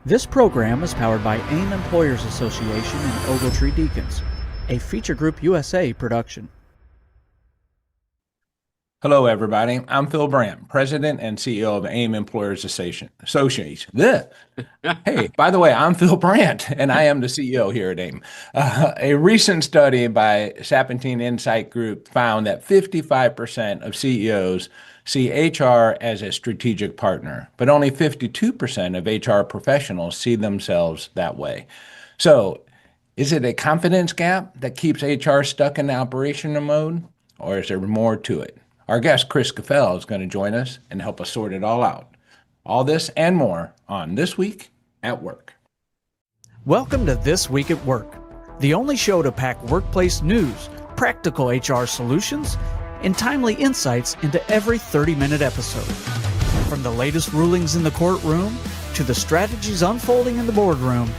This program is powered by AIM Employers Association and Ogletree Deacons, a Feature Group USA production. Hello, everybody. I'm Phil Brandt, President and CEO of AIM Employers Association. Hey, by the way, I'm Phil Brandt, and I am the CEO here at AIM. A recent study by Sapentine Insight Group found that 55% of CEOs see HR as a strategic partner, but only 52% of HR professionals see themselves that way. So, is it a confidence gap that keeps HR stuck in the operational mode, or is there more to it? Our guest, Kris Gfell, is going to join us and help us sort it all out. All this and more on This Week at Work. Welcome to This Week at Work, the only show to pack workplace news, practical HR solutions, and timely insights into every 30-minute episode. From the latest rulings in the courtroom to the strategies unfolding in the boardroom,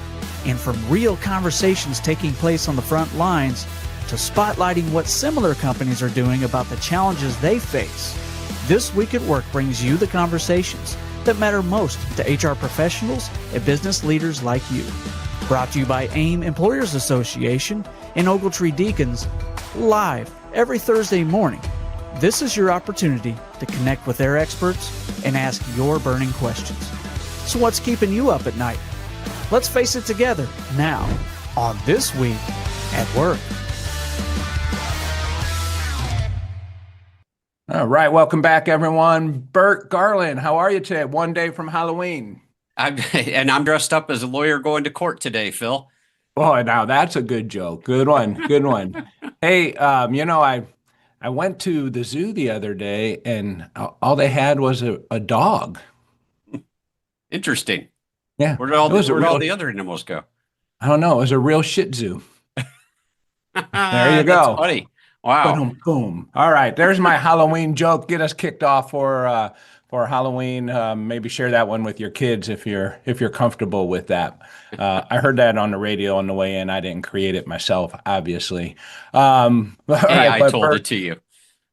and from real conversations taking place on the front lines to spotlighting what similar companies are doing about the challenges they face. This Week at Work brings you the conversations that matter most to HR professionals and business leaders like you. Brought to you by AIM Employers Association and Ogletree Deacons, live every Thursday morning. This is your opportunity to connect with their experts and ask your burning questions. So what's keeping you up at night? Let's face it together now on This Week at Work. All right, welcome back, everyone. Burt Garland, how are you today? One day from Halloween. I'm dressed up as a lawyer going to court today, Phil. Boy, now that's a good joke. Good one, good one. Hey, I went to the zoo the other day, and all they had was a dog. Interesting. Yeah. Where did all the other animals go? I don't know. It was a real Shih Tzu. There you go. That's funny. Wow. Boom, boom. All right, there's my Halloween joke. Get us kicked off for Halloween. Maybe share that one with your kids if you're comfortable with that. I heard that on the radio on the way in. I didn't create it myself, obviously. I told it to you.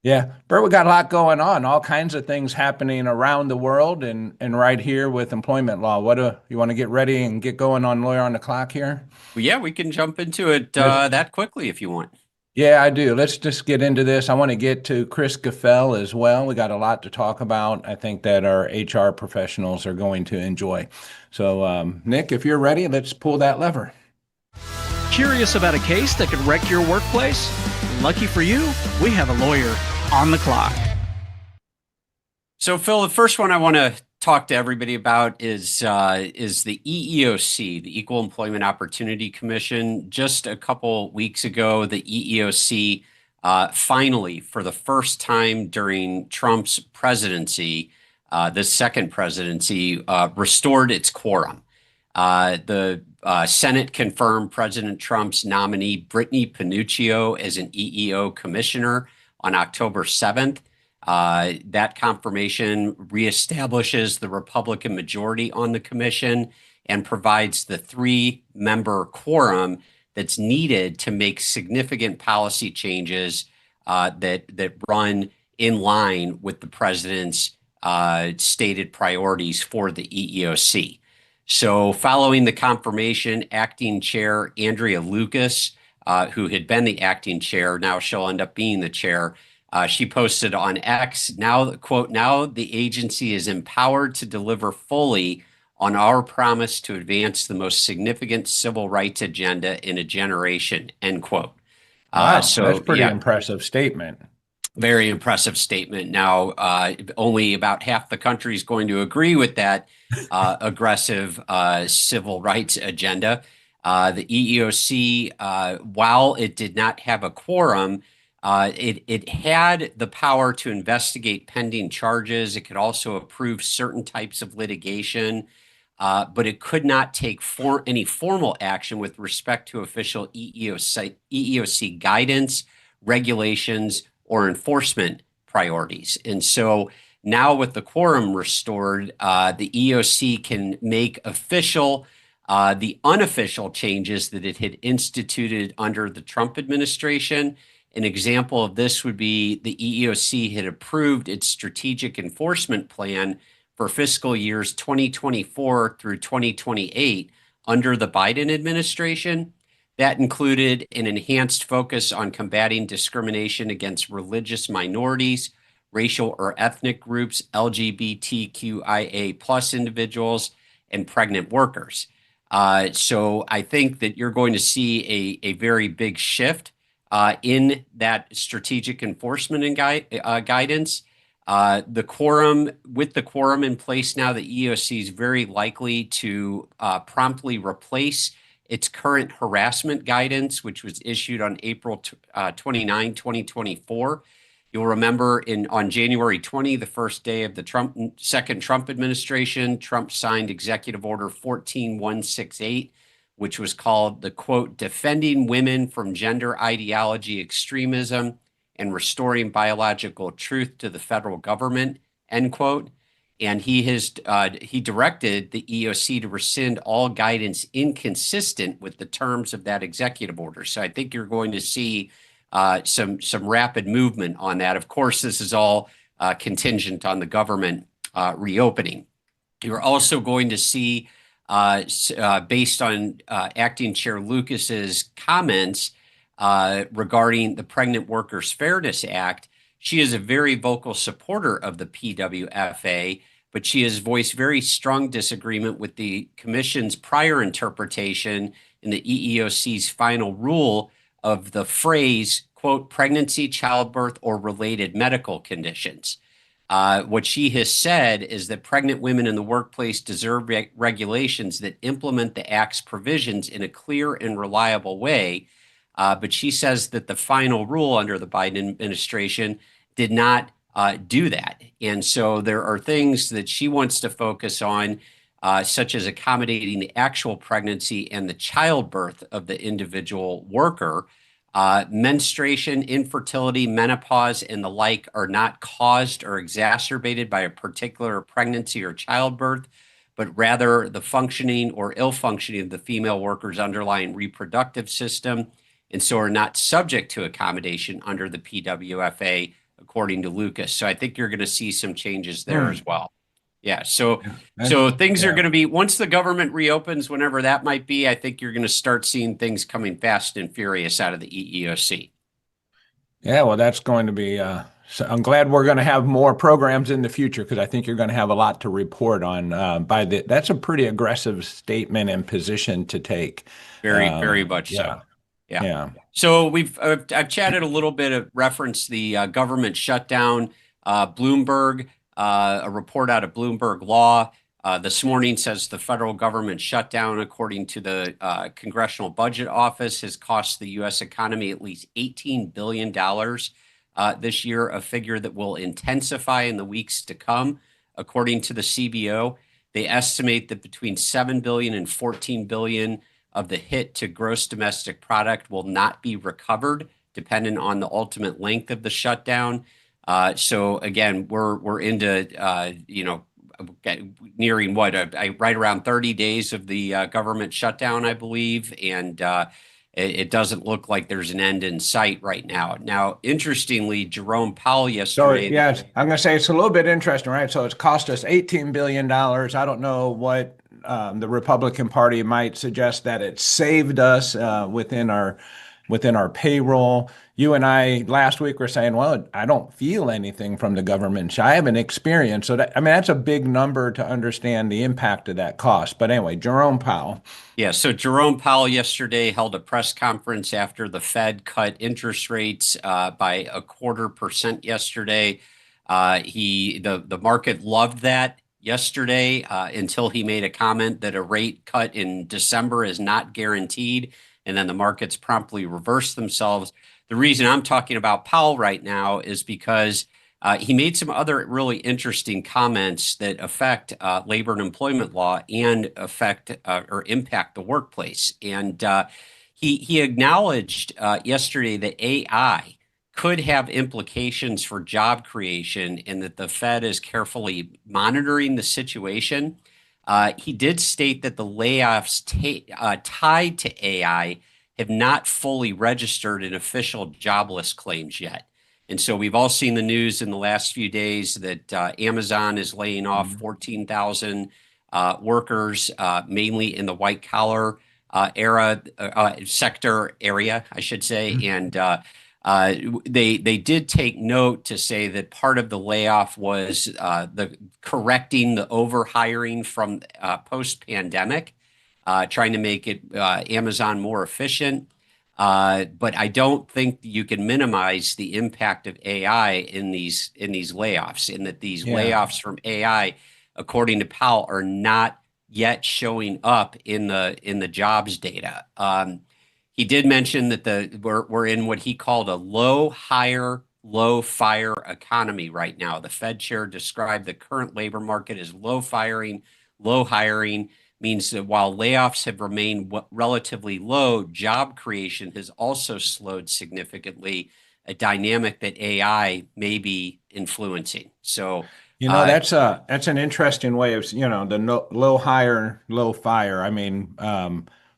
Yeah, Burt, we got a lot going on. All kinds of things happening around the world and right here with employment law. You want to get ready and get going on Lawyer on the Clock here? Well, yeah, we can jump into it that quickly if you want. Yeah, I do. Let's just get into this. I want to get to Kris Gfell as well. We got a lot to talk about. I think that our HR professionals are going to enjoy. So, Nick, if you're ready, let's pull that lever. Curious about a case that could wreck your workplace? Lucky for you, we have a lawyer on the clock. So, Phil, the first one I want to talk to everybody about is the EEOC, the Equal Employment Opportunity Commission. Just a couple weeks ago, the EEOC finally, for the first time during Trump's presidency, the second presidency, restored its quorum. The Senate confirmed President Trump's nominee, Brittany Panuccio, as an EEO commissioner on October 7th. That confirmation reestablishes the Republican majority on the commission and provides the 3-member quorum that's needed to make significant policy changes that run in line with the president's stated priorities for the EEOC. So following the confirmation, acting chair Andrea Lucas, who had been the acting chair, now she'll end up being the chair, she posted on X, now, quote, "Now the agency is empowered to deliver fully on our promise to advance the most significant civil rights agenda in a generation," end quote. Wow, so that's pretty impressive statement. Very impressive statement. Now, only about half the country is going to agree with that aggressive civil rights agenda. The EEOC, while it did not have a quorum, it had the power to investigate pending charges. It could also approve certain types of litigation, but it could not take any formal action with respect to official EEOC guidance, regulations, or enforcement priorities. And so now with the quorum restored, the EEOC can make official the unofficial changes that it had instituted under the Trump administration. An example of this would be the EEOC had approved its strategic enforcement plan for fiscal years 2024 through 2028 under the Biden administration. That included an enhanced focus on combating discrimination against religious minorities, racial or ethnic groups, LGBTQIA plus individuals, and pregnant workers. So I think that you're going to see a very big shift in that strategic enforcement and guidance. With the quorum in place now, the EEOC is very likely to promptly replace its current harassment guidance, which was issued on April 29, 2024. You'll remember on January 20, the first day of the second Trump administration, Trump signed Executive Order 14168, which was called the, quote, Defending Women from Gender Ideology Extremism and Restoring Biological Truth to the Federal Government, end quote. And he directed the EEOC to rescind all guidance inconsistent with the terms of that executive order. So I think you're going to see some rapid movement on that. Of course, this is all contingent on the government reopening. You're also going to see, based on Acting Chair Lucas's comments regarding the Pregnant Workers Fairness Act, she is a very vocal supporter of the PWFA, but she has voiced very strong disagreement with the Commission's prior interpretation in the EEOC's final rule of the phrase, quote, pregnancy, childbirth, or related medical conditions. What she has said is that pregnant women in the workplace deserve regulations that implement the Act's provisions in a clear and reliable way. But she says that the final rule under the Biden administration did not do that. And so there are things that she wants to focus on, such as accommodating the actual pregnancy and the childbirth of the individual worker. Menstruation, infertility, menopause, and the like are not caused or exacerbated by a particular pregnancy or childbirth, but rather the functioning or ill functioning of the female worker's underlying reproductive system, and so are not subject to accommodation under the PWFA, according to Lucas. So I think you're going to see some changes there as well. Yeah. So things are going to be, once the government reopens, whenever that might be, I think you're going to start seeing things coming fast and furious out of the EEOC. Yeah, well, that's going to be, so I'm glad we're going to have more programs in the future, because I think you're going to have a lot to report on. That's a pretty aggressive statement and position to take. Very much so. Yeah. So I've chatted a little bit of reference the government shutdown. Bloomberg, a report out of Bloomberg Law this morning says the federal government shutdown, according to the Congressional Budget Office, has cost the U.S. economy at least $18 billion this year, a figure that will intensify in the weeks to come, according to the CBO. They estimate that between $7 billion and $14 billion of the hit to gross domestic product will not be recovered, depending on the ultimate length of the shutdown. So again, we're into nearing right around 30 days of the government shutdown, I believe, and it doesn't look like there's an end in sight right now. Now, interestingly, Jerome Powell yesterday. So yes, I'm going to say it's a little bit interesting, right? So it's cost us $18 billion. I don't know what the Republican Party might suggest that it saved us within our payroll. You and I last week were saying, well, I don't feel anything from the government. I haven't experienced. So that's a big number to understand the impact of that cost. But anyway, Jerome Powell. Yeah, so Jerome Powell yesterday held a press conference after the Fed cut interest rates by 0.25% yesterday. The market loved that yesterday until he made a comment that a rate cut in December is not guaranteed, and then the markets promptly reversed themselves. The reason I'm talking about Powell right now is because he made some other really interesting comments that affect labor and employment law and affect or impact the workplace. And he acknowledged yesterday that AI could have implications for job creation and that the Fed is carefully monitoring the situation. He did state that the layoffs tied to AI have not fully registered in official jobless claims yet. And so we've all seen the news in the last few days that Amazon is laying off 14,000 workers, mainly in the white collar sector area, I should say. And they did take note to say that part of the layoff was the correcting the overhiring from post-pandemic, trying to make it Amazon more efficient. But I don't think you can minimize the impact of AI in these layoffs, in that these layoffs from AI, according to Powell, are not yet showing up in the jobs data. He did mention that we're in what he called a low hire, low fire economy right now. The Fed chair described the current labor market as low firing, low hiring. Means that while layoffs have remained relatively low, job creation has also slowed significantly, a dynamic that AI may be influencing. So, that's an interesting way of, the low hire, low fire. I mean,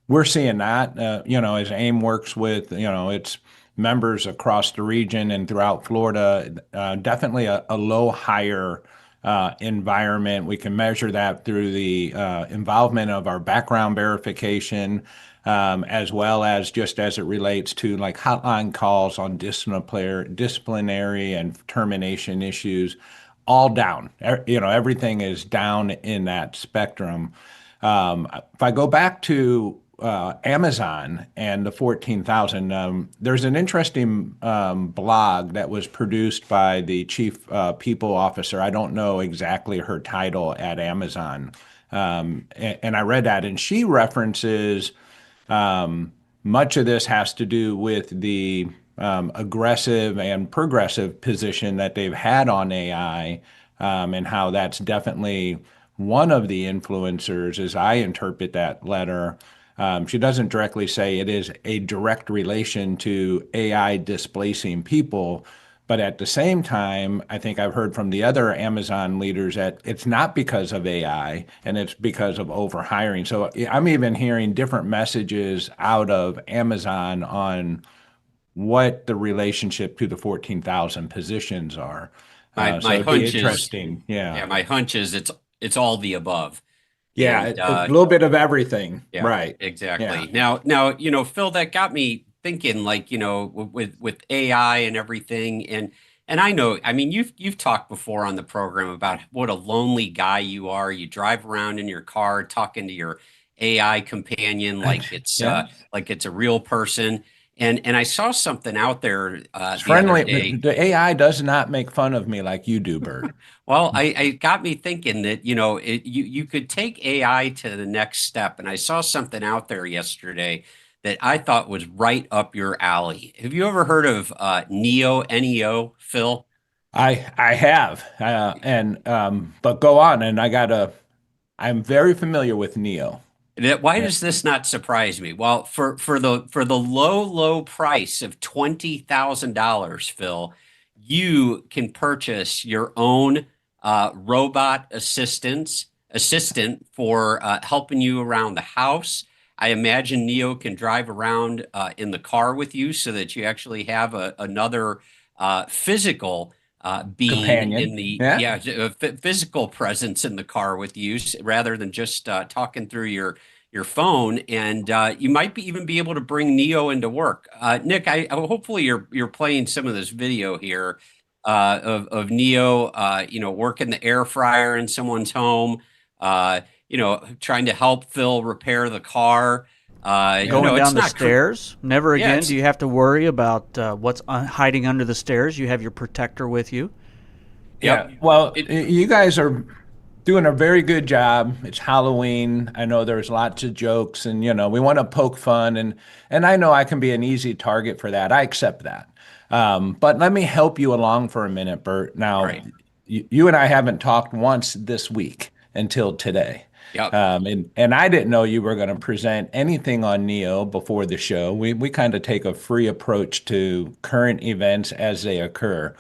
we're seeing that, as AIM works with, its members across the region and throughout Florida, definitely a low hire environment. We can measure that through the involvement of our background verification, as well as just as it relates to like hotline calls on disciplinary and termination issues, all down. Everything is down in that spectrum. If I go back to Amazon and the 14,000, there's an interesting blog that was produced by the chief people officer. I don't know exactly her title at Amazon. And I read that, and she references much of this has to do with the aggressive and progressive position that they've had on AI, and how that's definitely one of the influencers, as I interpret that letter. She doesn't directly say it is a direct relation to AI displacing people, but at the same time, I think I've heard from the other Amazon leaders that it's not because of AI and it's because of overhiring. So I'm even hearing different messages out of Amazon on what the relationship to the 14,000 positions are. my So it'd be hunch is, interesting. yeah, my hunch is it's all the above. Yeah, And a little bit of everything. yeah, Right. exactly. Yeah. Now, Phil, that got me thinking, like, with AI and everything, and I know, I mean, you've talked before on the program about what a lonely guy you are. You drive around in your car talking to your AI companion Yeah. like it's a real person. And I saw something out there It's the other friendly. day. The AI does not make fun of me like you do, Bert. Well, I got me thinking that, you could take AI to the next step. And I saw something out there yesterday that I thought was right up your alley. Have you ever heard of Neo, Neo, Phil? I have, but go on, and I'm very familiar with Neo. Why Yeah. does this not surprise me? Well, for the low price of $20,000, Phil, you can purchase your own robot assistant for helping you around the house. I imagine Neo can drive around in the car with you so that you actually have another physical being in Companion. the Yeah. yeah physical presence in the car with you, rather than just talking through your phone. And you might even be able to bring Neo into work. Nick, hopefully you're playing some of this video here of Neo, working the air fryer in someone's home, trying to help Phil repair the car. Going It's down the not stairs. Never yeah, again it's do you have to worry about what's hiding under the stairs. You have your protector with you. yep. Yeah. Well, It, you guys are doing a very good job. It's Halloween. I know there's lots of jokes, and we want to poke fun, and I know I can be an easy target for that. I accept that. But let me help you along for a minute, Bert. all Now, right. you and I haven't talked once this week until today. Yep. And I didn't know you were going to present anything on Neo before the show. We kind of take a free approach to current events as they occur.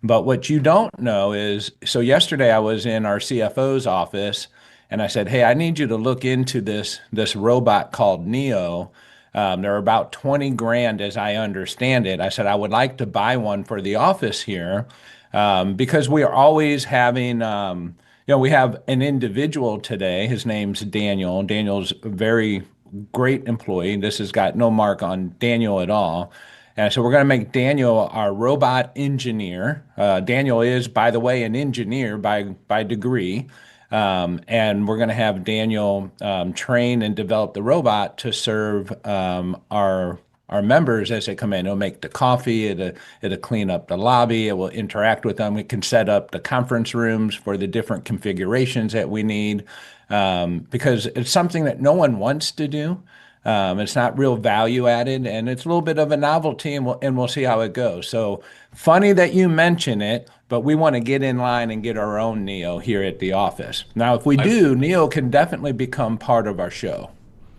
But what you don't know is, so yesterday I was in our CFO's office and I said, "Hey, I need you to look into this robot called Neo." They're about 20 grand as I understand it. I said, I would like to buy one for the office here because we are always having, we have an individual today. His name's Daniel. Daniel's a very great employee. This has got no mark on Daniel at all. And so we're going to make Daniel our robot engineer. Daniel is, by the way, an engineer by degree. And we're going to have Daniel train and develop the robot to serve our members as they come in. It'll make the coffee, it'll clean up the lobby, it will interact with them. We can set up the conference rooms for the different configurations that we need because it's something that no one wants to do. It's not real value added, and it's a little bit of a novelty, and we'll see how it goes. So funny that you mention it, but we want to get in line and get our own Neo here at the office. Now, if we do, Neo can definitely become part of our show.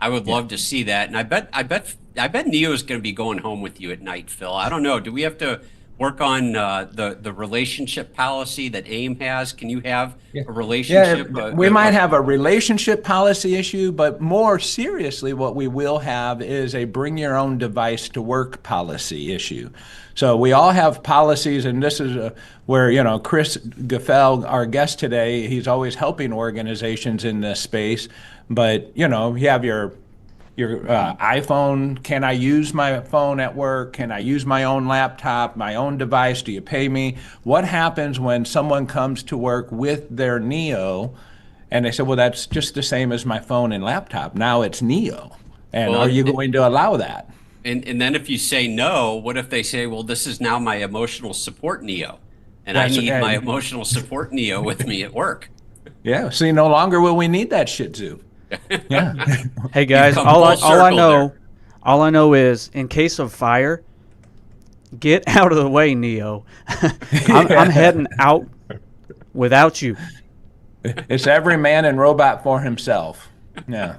I would love to see that, and I bet Neo is going to be going home with you at night, Phil. I don't know. Do we have to work on the relationship policy that AIM has? Can you have a relationship? We might have a relationship policy issue, but more seriously, what we will have is a bring your own device to work policy issue. So we all have policies, and this is where, Kris Gfell, our guest today, he's always helping organizations in this space. But, you have your iPhone. Can I use my phone at work? Can I use my own laptop, my own device? Do you pay me? What happens when someone comes to work with their Neo and they say, well, that's just the same as my phone and laptop. Now it's Neo. And are you going to allow that? And then if you say no, what if they say, well, this is now my emotional support Neo, and I need my emotional support Neo with me at work? Yeah. See, no longer will we need that Shih Tzu. Yeah. Hey guys, all I know is in case of fire, get out of the way, Neo. I'm heading out without you. It's every man and robot for himself. Yeah.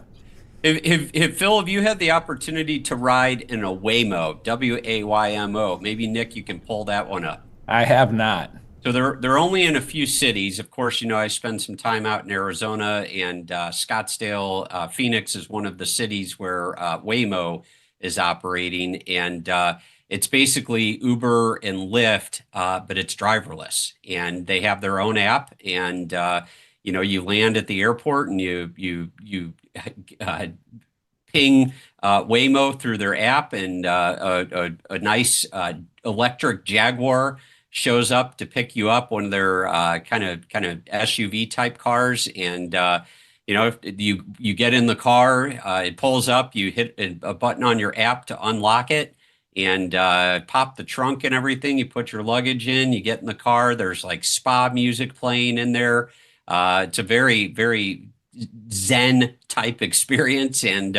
If Phil, have you had the opportunity to ride in a Waymo, WAYMO? Maybe Nick, you can pull that one up. I have not. So they're only in a few cities. Of course, I spend some time out in Arizona, and Scottsdale, Phoenix is one of the cities where Waymo is operating, and it's basically Uber and Lyft, but it's driverless, and they have their own app, and you land at the airport and you ping Waymo through their app, and a nice electric Jaguar shows up to pick you up, one of their kind of SUV type cars, and if you get in the car, it pulls up, you hit a button on your app to unlock it, and pop the trunk and everything. You put your luggage in, you get in the car. There's like spa music playing in there. It's a very, very Zen type experience, and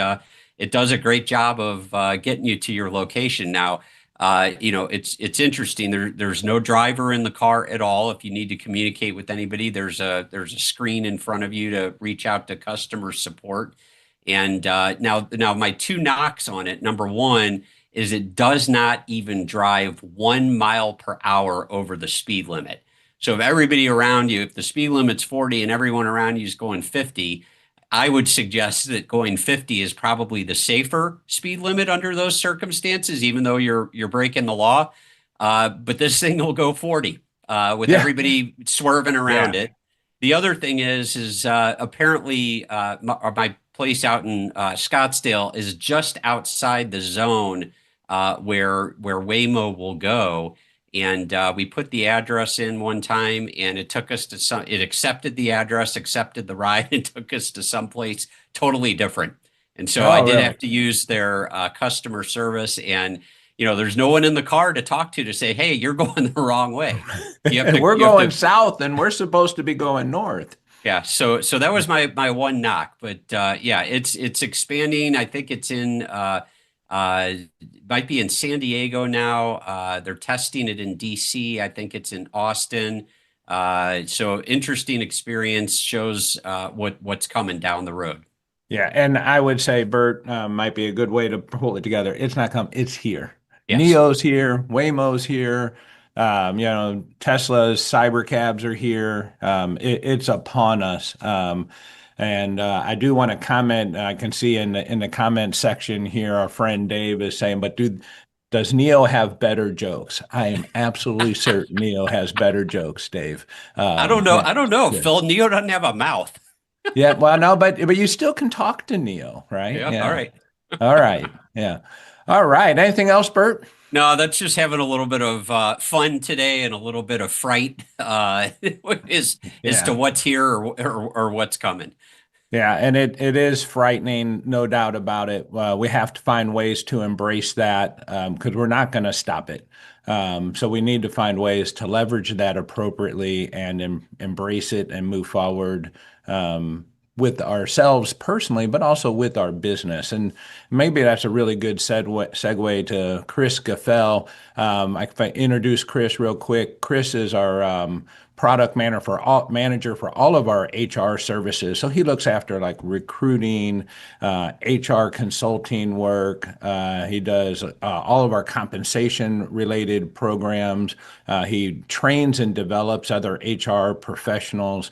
it does a great job of getting you to your location. Now, it's interesting. There's no driver in the car at all. If you need to communicate with anybody, there's a screen in front of you to reach out to customer support. And now my two knocks on it. Number one is it does not even drive 1 mile per hour over the speed limit. So if everybody around you, if the speed limit's 40 and everyone around you is going 50, I would suggest that going 50 is probably the safer speed limit under those circumstances, even though you're breaking the law. But this thing will go 40 with everybody swerving around it. The other thing is apparently my place out in Scottsdale is just outside the zone where Waymo will go. And we put the address in one time, and it took us to it accepted the address, accepted the ride, and took us to someplace totally different. And so I did have to use their customer service, and there's no one in the car to talk to say, hey, you're going the wrong way. We're going south, and we're supposed to be going north. Yeah. So that was my one knock, but it's expanding. I think it's in. Might be in San Diego now. They're testing it in DC. I think it's in Austin. So interesting experience, shows what's coming down the road. Yeah, and I would say, Burt, might be a good way to pull it together. It's not coming. It's here. Yes. Neo's here. Waymo's here. Tesla's cyber cabs are here. It's upon us. And I do want to comment. I can see in the comment section here, our friend Dave is saying, "But does Neo have better jokes?" I am absolutely certain Neo has better jokes, Dave. I don't know. Yeah, I don't know. yeah, Phil, Neo doesn't have a mouth. yeah. Well, no, but you still can talk to Neo, right? Yeah. All Yeah. right. All right. Yeah. All right. Anything else, Bert? No, that's just having a little bit of fun today and a little bit of fright as to Yeah. what's here or what's coming. Yeah, and it is frightening, no doubt about it. We have to find ways to embrace that because we're not going to stop it. So we need to find ways to leverage that appropriately and embrace it and move forward with ourselves personally, but also with our business. And maybe that's a really good segue to Kris Gfell. If I introduce Kris real quick, Kris is our product manager for all of our HR services. So he looks after like recruiting, HR consulting work. He does all of our compensation related programs. He trains and develops other HR professionals.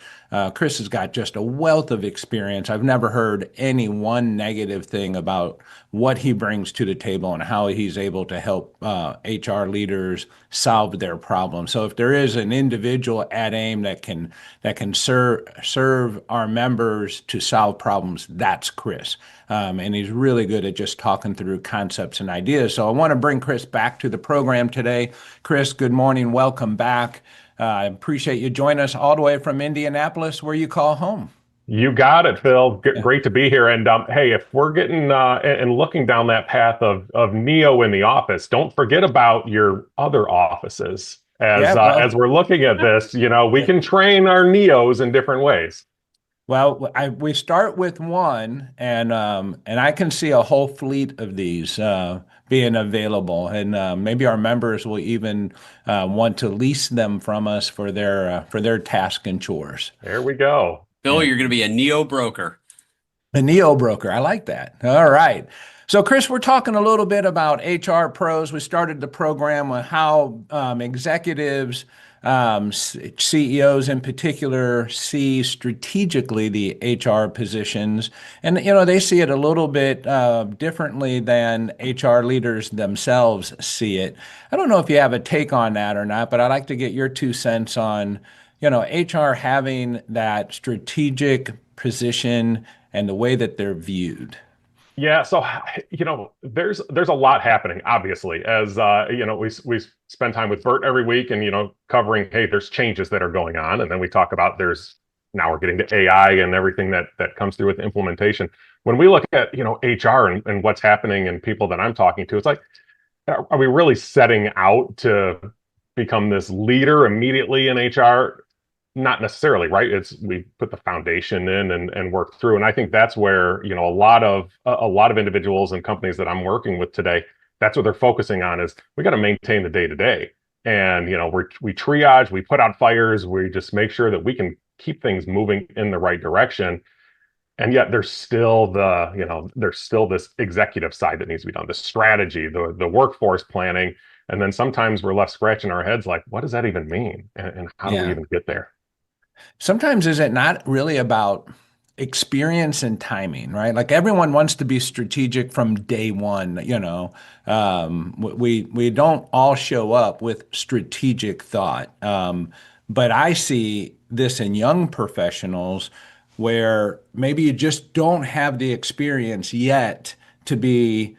Kris has got just a wealth of experience. I've never heard any one negative thing about what he brings to the table and how he's able to help HR leaders solve their problems. So if there is an individual at AIM that can serve our members to solve problems, that's Kris. And he's really good at just talking through concepts and ideas. So I want to bring Kris back to the program today. Kris, good morning. Welcome back. I appreciate you joining us all the way from Indianapolis, where you call home. You got it, Phil. Yeah. Great to be here. And hey, if we're getting and looking down that path of Neo in the office, don't forget about your other offices. As we're looking at this, we can train our Neos in different ways. Well, we start with one, and I can see a whole fleet of these being available, and maybe our members will even want to lease them from us for their task and chores. There we go. Phil, you're going to be a Neo broker. A Neo broker, I like that. All right. So, Kris, we're talking a little bit about HR pros. We started the program with how executives, CEOs in particular, see strategically the HR positions. And, they see it a little bit differently than HR leaders themselves see it. I don't know if you have a take on that or not, but I'd like to get your 2 cents on, HR having that strategic position and the way that they're viewed. Yeah, so there's a lot happening, obviously, as we spend time with Burt every week and covering, hey, there's changes that are going on, and then we talk about now we're getting to AI and everything that comes through with implementation. When we look at HR and what's happening and people that I'm talking to, it's like, are we really setting out to become this leader immediately in HR? Not necessarily, right? We put the foundation in and work through. And I think that's where, a lot of individuals and companies that I'm working with today, that's what they're focusing on is we got to maintain the day to day. And, we triage, we put out fires, we just make sure that we can keep things moving in the right direction. And yet there's still this executive side that needs to be done, the strategy, the workforce planning. And then sometimes we're left scratching our heads like, what does that even mean? And how do we even get there? Sometimes is it not really about experience and timing, right? Like everyone wants to be strategic from day one, we don't all show up with strategic thought. But I see this in young professionals where maybe you just don't have the experience yet to be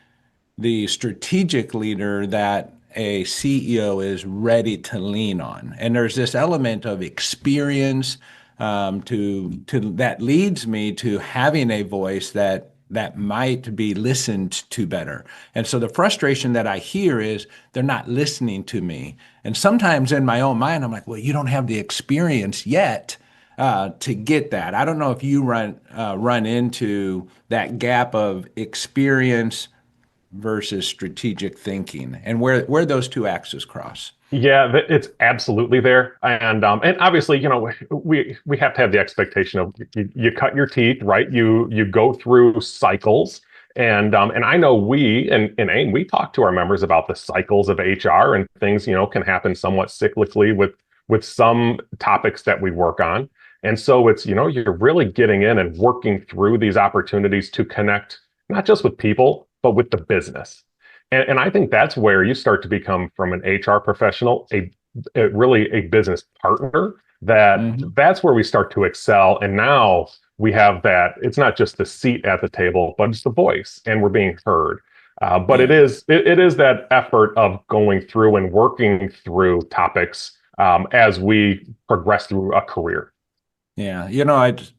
the strategic leader that a CEO is ready to lean on. And there's this element of experience that leads me to having a voice that might be listened to better. And so the frustration that I hear is they're not listening to me. And sometimes in my own mind, I'm like, well, you don't have the experience yet to get that. I don't know if you run into that gap of experience versus strategic thinking and where those two axes cross. Yeah, it's absolutely there. And obviously, we have to have the expectation of you cut your teeth, right? You go through cycles. And I know we in AIM, we talk to our members about the cycles of HR and things, can happen somewhat cyclically with some topics that we work on. And so it's, you're really getting in and working through these opportunities to connect, not just with people, but with the business. And I think that's where you start to become, from an HR professional, really a business partner. That's where we start to excel. And now we have that, it's not just the seat at the table, but it's the voice, and we're being heard. But it is that effort of going through and working through topics as we progress through a career. Yeah,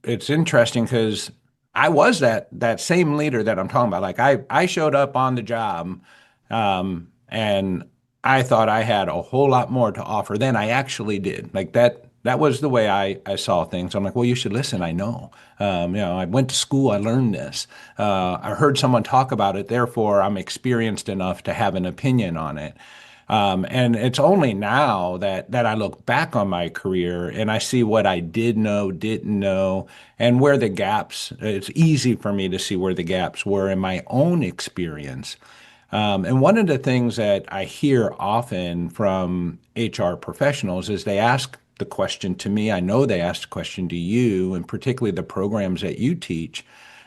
it's interesting because I was that same leader that I'm talking about. Like I showed up on the job, and I thought I had a whole lot more to offer than I actually did. Like that was the way I saw things. I'm like, well, you should listen. I know. I went to school. I learned this. I heard someone talk about it. Therefore, I'm experienced enough to have an opinion on it. And it's only now that I look back on my career and I see what I did know, didn't know, and where the gaps. It's easy for me to see where the gaps were in my own experience. And one of the things that I hear often from HR professionals is they ask the question to me. I know they ask the question to you, and particularly the programs that you teach,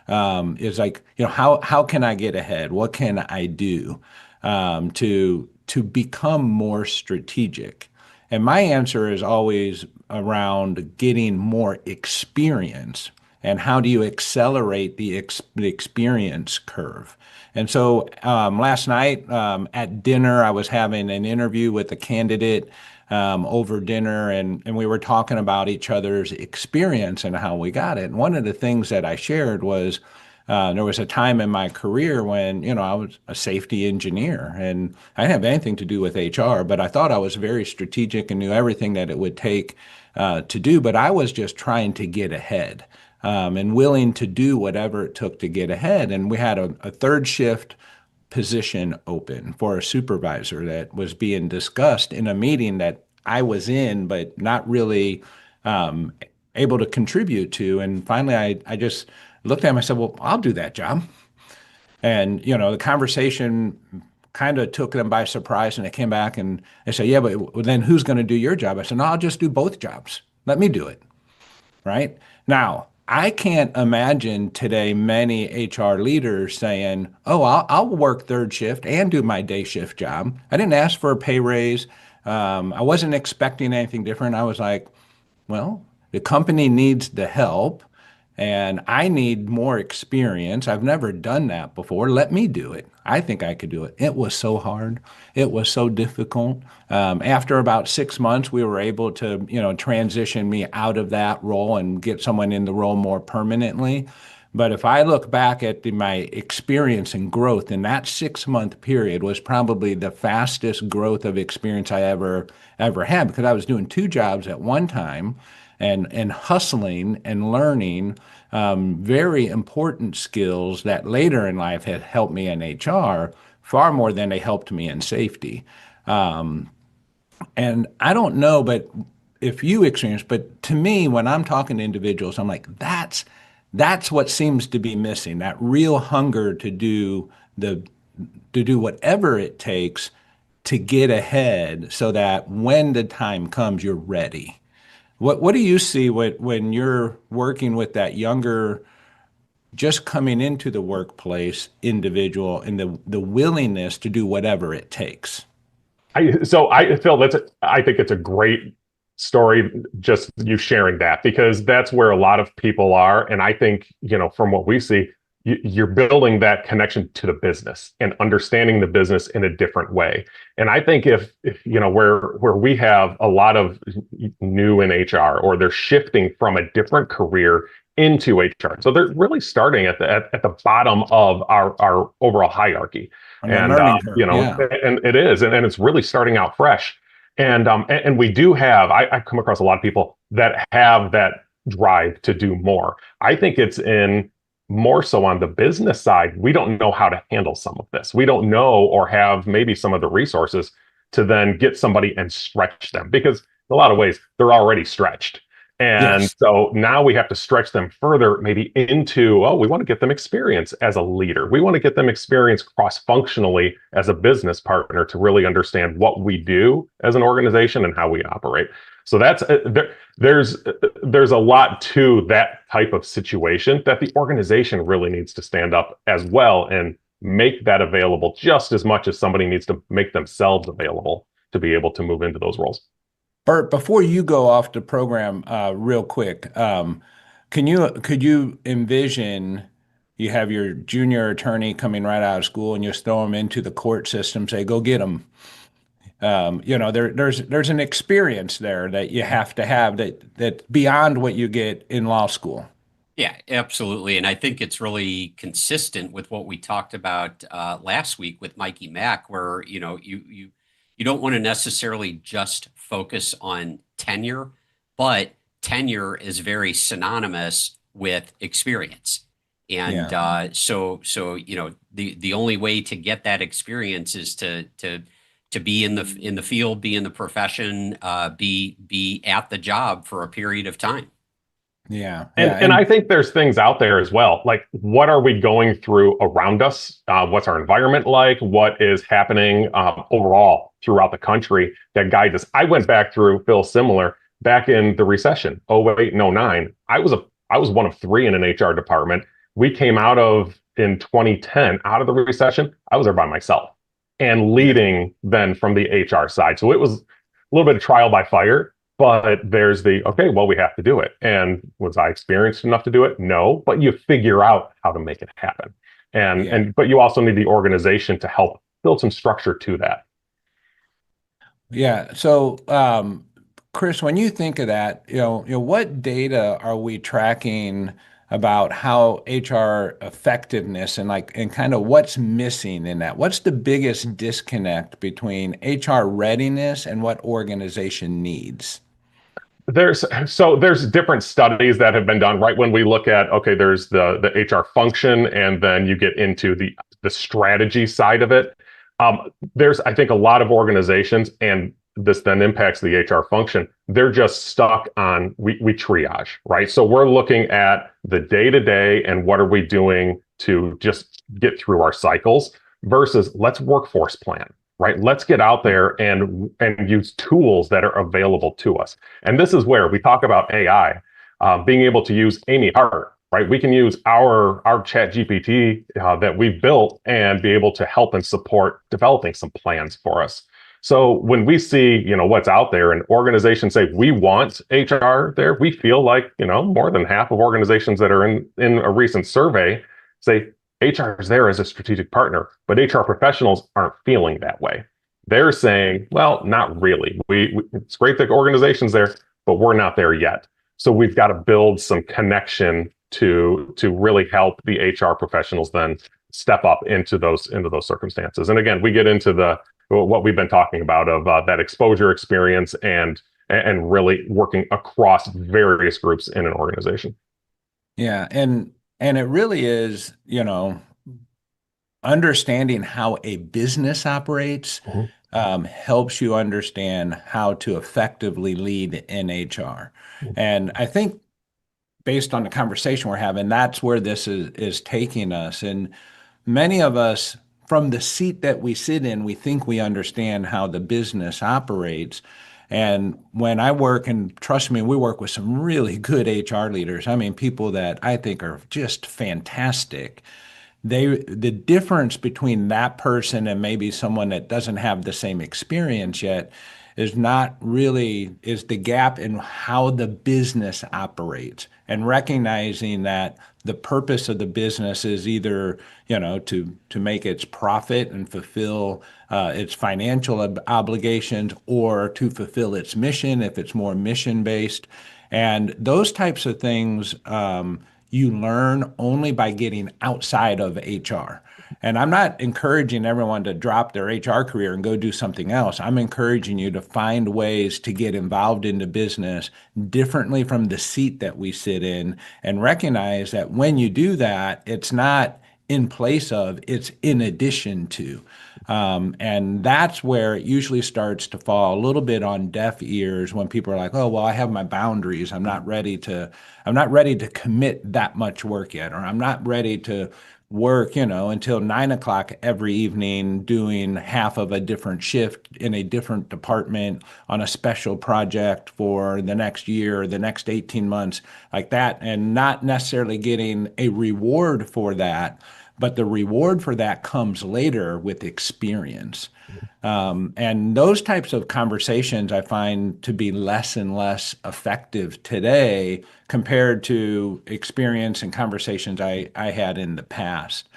is like, how can I get ahead? What can I do to become more strategic? And my answer is always around getting more experience. And how do you accelerate the experience curve? And so last night at dinner, I was having an interview with a candidate over dinner, and we were talking about each other's experience and how we got it. And one of the things that I shared was there was a time in my career when, I was a safety engineer and I didn't have anything to do with HR, but I thought I was very strategic and knew everything that it would take to do, but I was just trying to get ahead. And willing to do whatever it took to get ahead. And we had a third shift position open for a supervisor that was being discussed in a meeting that I was in, but not really able to contribute to. And finally, I just looked at him. I said, well, I'll do that job. And, the conversation kind of took them by surprise, and they came back and they said, yeah, but then who's going to do your job? I said, no, I'll just do both jobs. Let me do it. Right? Now, I can't imagine today many HR leaders saying, oh, I'll work third shift and do my day shift job. I didn't ask for a pay raise. I wasn't expecting anything different. I was like, well, the company needs the help and I need more experience. I've never done that before. Let me do it. I think I could do it. It was so hard. It was so difficult. After about 6 months, we were able to, transition me out of that role and get someone in the role more permanently. But if I look back at my experience and growth in that 6-month period was probably the fastest growth of experience I ever had, because I was doing 2 jobs at one time and hustling and learning very important skills that later in life had helped me in HR far more than they helped me in safety. And I don't know, but if you experience, but to me, when I'm talking to individuals, I'm like, that's what seems to be missing, that real hunger to do whatever it takes to get ahead so that when the time comes, you're ready. What do you see when you're working with that younger, just coming into the workplace individual and the willingness to do whatever it takes? I think it's a great story, just you sharing that, because that's where a lot of people are. And I think, from what we see, you're building that connection to the business and understanding the business in a different way. And I think if where we have a lot of new in HR, or they're shifting from a different career into HR, so they're really starting at the bottom of our overall hierarchy. And and it is, and it's really starting out fresh. And we do have, I come across a lot of people that have that drive to do more. I think it's in more so on the business side. We don't know how to handle some of this. We don't know, or have maybe some of the resources to then get somebody and stretch them, because in a lot of ways they're already stretched. And Yes. so now we have to stretch them further, maybe into, we want to get them experience as a leader. We want to get them experience cross-functionally as a business partner to really understand what we do as an organization and how we operate. So that's there's a lot to that type of situation that the organization really needs to stand up as well and make that available just as much as somebody needs to make themselves available to be able to move into those roles. Burt, before you go off the program, real quick, could you envision you have your junior attorney coming right out of school and you just throw them into the court system, say, go get them. There's an experience there that you have to have that beyond what you get in law school. Yeah, absolutely. And I think it's really consistent with what we talked about last week with Mikey Mack, where, you don't want to necessarily just focus on tenure, but tenure is very synonymous with experience. And so the only way to get that experience is to be in the field, be in the profession, be at the job for a period of time. And I think there's things out there as well. Like, what are we going through around us? What's our environment like? What is happening overall throughout the country that guides us? I went back through, Phil, similar, back in the recession, 08 and 09. I was one of three in an HR department. We came out of, in 2010, out of the recession. I was there by myself and leading then from the HR side. So it was a little bit of trial by fire. But there's okay, well, we have to do it. And was I experienced enough to do it? No, but you figure out how to make it happen. But you also need the organization to help build some structure to that. Yeah. So, Kris, when you think of that, what data are we tracking about how HR effectiveness and kind of what's missing in that? What's the biggest disconnect between HR readiness and what organization needs? There's different studies that have been done, right? When we look at, okay, there's the HR function, and then you get into the strategy side of it. There's, I think, a lot of organizations, and this then impacts the HR function. They're just stuck on, we triage, right? So we're looking at the day-to-day and what are we doing to just get through our cycles versus let's workforce plan. Right? Let's get out there and use tools that are available to us. And this is where we talk about AI, being able to use Amy Hart, right? We can use our chat GPT that we've built and be able to help and support developing some plans for us. So when we see, what's out there and organizations say, we want HR there, we feel like, more than half of organizations that are in a recent survey say, HR is there as a strategic partner, but HR professionals aren't feeling that way. They're saying, well, not really. It's great that organization's there, but we're not there yet. So we've got to build some connection to really help the HR professionals then step up into those circumstances. And again, we get into what we've been talking about of that exposure experience and really working across various groups in an organization. Yeah, and it really is, understanding how a business operates helps you understand how to effectively lead in HR. And I think based on the conversation we're having, that's where this is taking us. And many of us, from the seat that we sit in, we think we understand how the business operates. And when I work, and trust me, we work with some really good HR leaders. I mean, people that I think are just fantastic. The difference between that person and maybe someone that doesn't have the same experience yet is the gap in how the business operates, and recognizing that the purpose of the business is either, to make its profit and fulfill its financial obligations, or to fulfill its mission if it's more mission-based. And those types of things you learn only by getting outside of HR. And I'm not encouraging everyone to drop their HR career and go do something else. I'm encouraging you to find ways to get involved in the business differently from the seat that we sit in, and recognize that when you do that, it's not in place of, it's in addition to. And that's where it usually starts to fall a little bit on deaf ears when people are like, oh, well, I have my boundaries. I'm not ready to commit that much work yet, or I'm not ready to work, until 9 o'clock every evening doing half of a different shift in a different department on a special project for the next year, the next 18 months, like that, and not necessarily getting a reward for that. But the reward for that comes later with experience. And those types of conversations I find to be less and less effective today compared to experience and conversations I had in the past.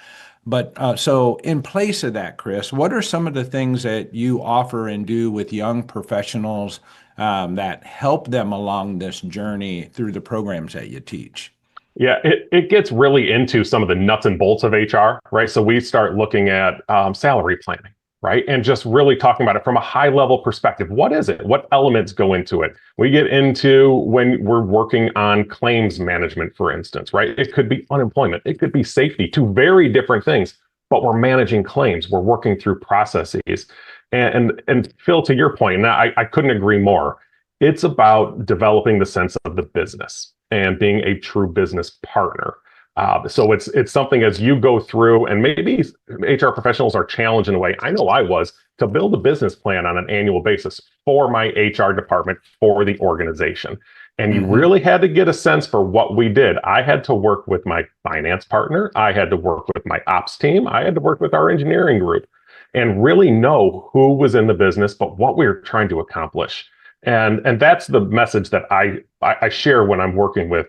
But so in place of that, Kris, what are some of the things that you offer and do with young professionals that help them along this journey through the programs that you teach? Yeah, it gets really into some of the nuts and bolts of HR, right? So we start looking at salary planning, right? And just really talking about it from a high level perspective. What is it? What elements go into it? We get into when we're working on claims management, for instance, right? It could be unemployment. It could be safety, two very different things, but we're managing claims. We're working through processes. And Phil, to your point, and I couldn't agree more. It's about developing the sense of the business and being a true business partner. So it's something as you go through, and maybe HR professionals are challenged in a way. I know I was, to build a business plan on an annual basis for my HR department, for the organization. And you really had to get a sense for what we did. I had to work with my finance partner. I had to work with my ops team. I had to work with our engineering group and really know who was in the business, but what we were trying to accomplish. And that's the message that I share when I'm working with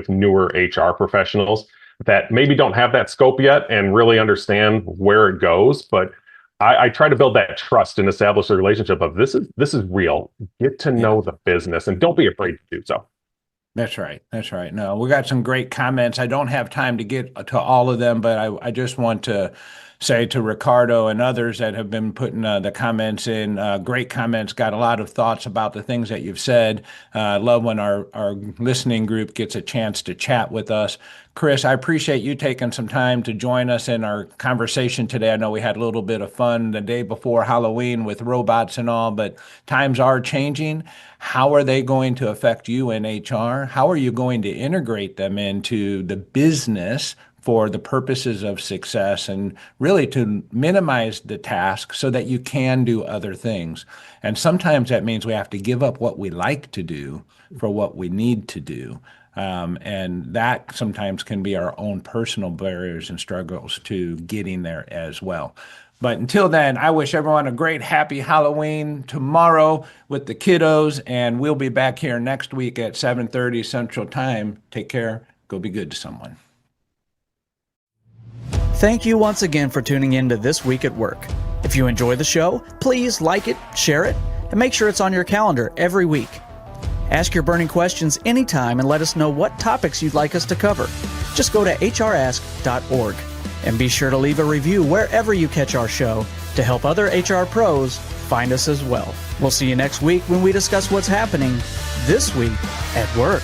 newer HR professionals that maybe don't have that scope yet and really understand where it goes. But I try to build that trust and establish a relationship of this is real. Get to know the business and don't be afraid to do so. That's right. That's right. No, we got some great comments. I don't have time to get to all of them, but I just want to say to Ricardo and others that have been putting the comments in, great comments, got a lot of thoughts about the things that you've said. I love when our listening group gets a chance to chat with us. Kris, I appreciate you taking some time to join us in our conversation today. I know we had a little bit of fun the day before Halloween with robots and all, but times are changing. How are they going to affect you in HR? How are you going to integrate them into the business for the purposes of success and really to minimize the task so that you can do other things? And sometimes that means we have to give up what we like to do for what we need to do. And that sometimes can be our own personal barriers and struggles to getting there as well. But until then, I wish everyone a great, happy Halloween tomorrow with the kiddos, and we'll be back here next week at 7:30 Central Time. Take care. Go be good to someone. Thank you once again for tuning in to This Week at Work. If you enjoy the show, please like it, share it, and make sure it's on your calendar every week. Ask your burning questions anytime and let us know what topics you'd like us to cover. Just go to hrask.org and be sure to leave a review wherever you catch our show to help other HR pros find us as well. We'll see you next week when we discuss what's happening this week at work.